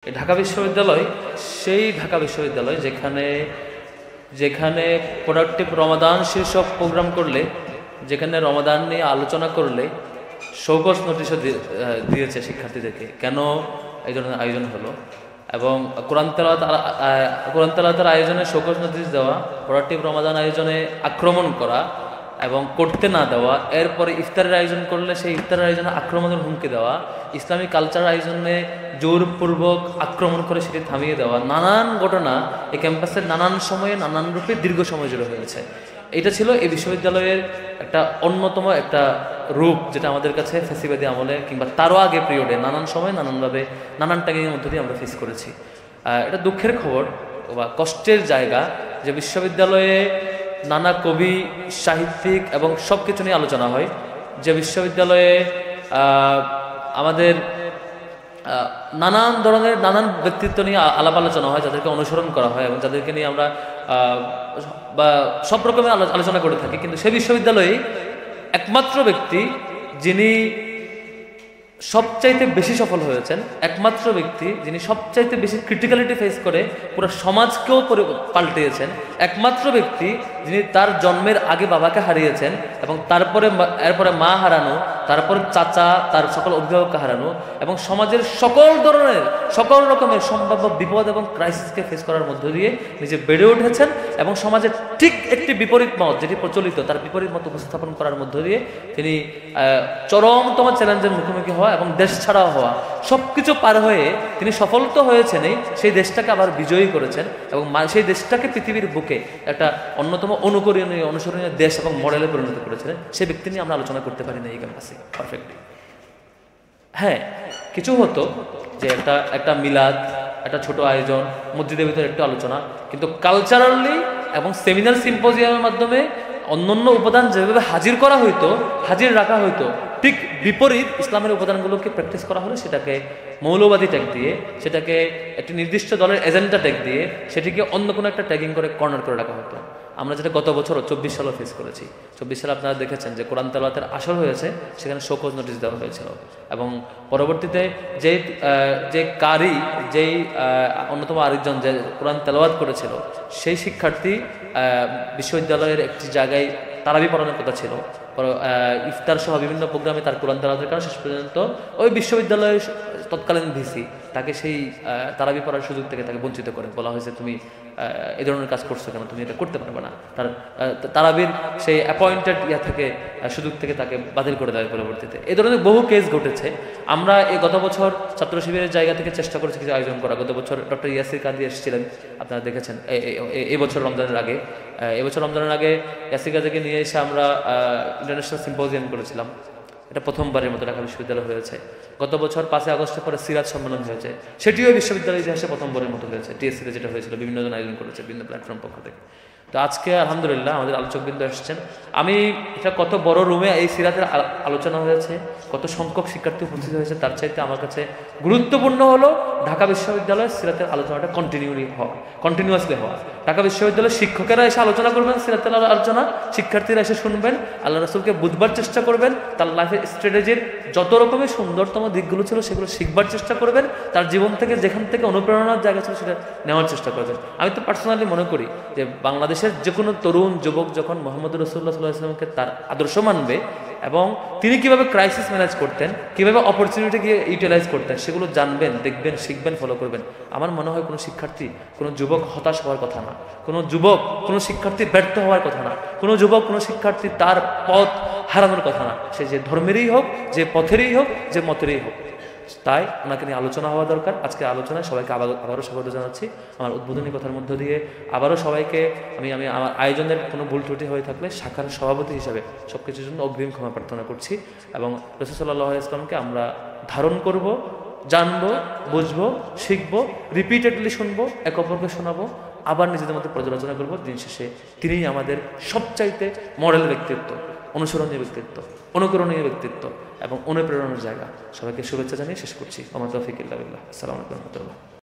ঢাকা বিশ্ববিদ্যালয় সেই ঢাকা বিশ্ববিদ্যালয় যেখানে যেখানে প্রোডাক্টিভ রমাদান শীর্ষক প্রোগ্রাম করলে, যেখানে রমাদান নিয়ে আলোচনা করলে শোকজ নোটিশও দিয়েছে শিক্ষার্থীদেরকে কেন এই ধরনের আয়োজন হলো, এবং কোরআন তেলাওয়াতের আয়োজনে শোকজ নোটিশ দেওয়া, প্রোডাক্টিভ রমাদান আয়োজনে আক্রমণ করা এবং করতে না দেওয়া, এরপরে ইফতারের আয়োজন করলে সেই ইফতারের আয়োজনে আক্রমণের হুমকি দেওয়া, ইসলামী কালচার আয়োজনে জোরপূর্বক আক্রমণ করে সেটি থামিয়ে দেওয়া, নানান ঘটনা এই ক্যাম্পাসের নানান সময়ে নানান রূপে দীর্ঘ সময় জুড়ে হয়েছে। এটা ছিল এই বিশ্ববিদ্যালয়ের একটা অন্যতম একটা রূপ, যেটা আমাদের কাছে ফ্যাসিবাদী আমলে কিংবা তারও আগে পিরিয়ডে নানান সময় নানানভাবে নানান ট্যাগিংয়ের মধ্য দিয়ে আমরা ফেস করেছি। এটা দুঃখের খবর বা কষ্টের জায়গা যে বিশ্ববিদ্যালয়ে নানা কবি, সাহিত্যিক এবং সব কিছু নিয়ে আলোচনা হয়, যে বিশ্ববিদ্যালয়ে আমাদের নানান ধরনের নানান ব্যক্তিত্ব নিয়ে আলাপ আলোচনা হয়, যাদেরকে অনুসরণ করা হয় এবং যাদেরকে নিয়ে আমরা বা সব রকমের আলোচনা করে থাকি, কিন্তু সে বিশ্ববিদ্যালয়ে একমাত্র ব্যক্তি যিনি সবচাইতে বেশি সফল হয়েছেন, একমাত্র ব্যক্তি যিনি সবচাইতে বেশি ক্রিটিক্যালিটি ফেস করে পুরো সমাজকেও পাল্টিয়েছেন, একমাত্র ব্যক্তি যিনি তার জন্মের আগে বাবাকে হারিয়েছেন এবং এরপরে মা হারানো, তারপর চাচা, তার সকল অভিভাবককে হারানো এবং সমাজের সকল রকমের সম্ভাব্য বিপদ এবং ক্রাইসিসকে ফেস করার মধ্য দিয়ে নিজে বেড়ে উঠেছেন এবং সমাজের ঠিক একটি বিপরীত মত যেটি প্রচলিত তার বিপরীত মত উপস্থাপন করার মধ্য দিয়ে তিনি চরমতম চ্যালেঞ্জের মুখোমুখি হওয়া এবং দেশ ছাড়াও হওয়া, সব কিছু পার হয়ে তিনি সফল তো হয়েছেনই, সেই দেশটাকে আবার বিজয়ী করেছেন এবং সেই দেশটাকে পৃথিবীর বুকে একটা অন্যতম অনুসরণীয় দেশ এবং মডেলে পরিণত করেছিলেন। সেই ব্যক্তি নিয়ে আমরা আলোচনা করতে পারি না এই ক্যাম্পাসে পারফেক্টলি। হ্যাঁ, কিছু হতো যে একটা মিলাদ, একটা ছোট আয়োজন, মসজিদের ভিতরে একটু আলোচনা, কিন্তু কালচারালি এবং সেমিনার সিম্পোজিয়ামের মাধ্যমে অন্যান্য উপাদান যেভাবে হাজির রাখা হইতো, ঠিক বিপরীত ইসলামের উপাদানগুলোকে প্র্যাকটিস করা হলে সেটাকে মৌলবাদী ট্যাগ দিয়ে, সেটাকে একটি নির্দিষ্ট দলের এজেন্ডা ট্যাগ দিয়ে, সেটিকে অন্য কোনো একটা ট্যাগিং করে কর্নার করে রাখা হতো। আমরা যেটা গত বছর 24 সালে ফেস করেছি। 24 সালে আপনারা দেখেছেন যে কোরআন তেলাওয়াতের আসর হয়েছে, সেখানে শোকজ নোটিশ দেওয়া হয়েছিল এবং পরবর্তীতে যে কারি, যেই অন্যতম আরেকজন যে কোরআন তেলাওয়াত করেছিল, সেই শিক্ষার্থী বিশ্ববিদ্যালয়ের একটি জায়গায় তারাবি পড়ানোর কথা ছিল, ইফতার সহ বিভিন্ন প্রোগ্রামে তার কোরআন তেলাওয়াতের কারণে শেষ পর্যন্ত ওই বিশ্ববিদ্যালয়ের তৎকালীন ভিসি তাকে সেই তারাবি পড়ার সুযোগ থেকে তাকে বঞ্চিত করে বলা হয়েছে, তুমি এই ধরনের কাজ করছো কেন, তুমি এটা করতে পারবে না। তারাবির সেই অ্যাপয়েন্টেড সুযোগ থেকে তাকে বাতিল করে দেয় পরবর্তীতে। এই ধরনের বহু কেস ঘটেছে। আমরা গত বছর ছাত্র শিবিরের জায়গা থেকে চেষ্টা করেছি কিছু আয়োজন করা। গত বছর ডক্টর ইয়াসির কাদি এসেছিলেন, আপনারা দেখেছেন। এবছর রমজানের আগে ইয়াসির কাদিকে নিয়ে এসে আমরা ইন্টারন্যাশনাল সিম্পোজিয়াম করেছিলাম। এটা প্রথমবারের মতো ঢাকা বিশ্ববিদ্যালয় হয়েছে। গত বছর 5 আগস্টের পরে সিরাজ সম্মেলন হয়েছে, সেটিও বিশ্ববিদ্যালয় ইতিহাসে প্রথমবারের মতো হয়েছে। টিএসসিতে যেটা হয়েছিল, বিভিন্ন জন আয়োজন করেছে বিভিন্ন প্ল্যাটফর্ম পক্ষ থেকে। তো আজকে আলহামদুলিল্লাহ আমাদের আলোচকবৃন্দ এসেছেন। আমি এটা কত বড় রুমে এই সিরাতের আলোচনা হয়েছে, কত সংখ্যক শিক্ষার্থী উপস্থিত হয়েছে, তার চাইতে আমার কাছে গুরুত্বপূর্ণ হলো ঢাকা বিশ্ববিদ্যালয়ের সিরাতের আলোচনাটা কন্টিনিউয়াসলি হওয়া। ঢাকা বিশ্ববিদ্যালয়ের শিক্ষকেরা এসে আলোচনা করবেন, সিরাতের আলোচনা শিক্ষার্থীরা এসে শুনবেন, আল্লাহ রাসূলকে বুঝবার চেষ্টা করবেন, তার লাইফের স্ট্র্যাটেজির যত রকমের সুন্দরতম দিকগুলো ছিল সেগুলো শিখবার চেষ্টা করবেন, তার জীবন থেকে যেখান থেকে অনুপ্রেরণার জায়গা ছিল সেটা নেওয়ার চেষ্টা করবেন। আমি তো পার্সোনালি মনে করি যে বাংলাদেশের যে কোনো তরুণ যুবক যখন মুহাম্মদ রাসূলুল্লাহ সাল্লাল্লাহু আলাইহি ওয়াসাল্লামকে তার আদর্শ মানবে এবং তিনি কিভাবে ক্রাইসিস ম্যানেজ করতেন, কিভাবে অপরচুনিটিকে ইউটিলাইজ করতেন, সেগুলো জানবেন, দেখবেন, শিখবেন, ফলো করবেন। আমার মনে হয় কোনো শিক্ষার্থী, কোনো যুবক হতাশ হওয়ার কথা না, কোনো শিক্ষার্থী ব্যর্থ হওয়ার কথা না, কোনো যুবক, কোনো শিক্ষার্থী তার পথ হারানোর কথা না, সে যে ধর্মেরই হোক, যে পথেরই হোক, যে মতেরই হোক। তাই ওনাকে নিয়ে আলোচনা হওয়া দরকার। আজকে আলোচনায় সবাইকে আবারও স্বাগত জানাচ্ছি। আমার উদ্বোধনী কথার মধ্য দিয়ে আবারও সবাইকে আমি আমার আয়োজনের কোনো ভুল ত্রুটি হয়ে থাকলে শাখার সভাপতি হিসাবে সব কিছুর জন্য অগ্রিম ক্ষমা প্রার্থনা করছি এবং রাসূল সাল্লাল্লাহু আলাইহি ওয়াসাল্লামকে আমরা ধারণ করব, জানবো, বুঝবো, শিখবো, রিপিটেডলি শুনবো, এক অপরকে শোনাবো, আবার নিজেদের মধ্যে পর্যালোচনা করবো। দিন শেষে তিনিই আমাদের সবচাইতে মডেল ব্যক্তিত্ব, অনুসরণীয় ব্যক্তিত্ব, অনুকরণীয় ব্যক্তিত্ব এবং অনুপ্রেরণার জায়গা। সবাইকে শুভেচ্ছা জানিয়ে শেষ করছি। ওয়া মা তাওফীক ইল্লা বিল্লাহ। আসসালামু আলাইকুম ওয়া রাহমাতুল্লাহ।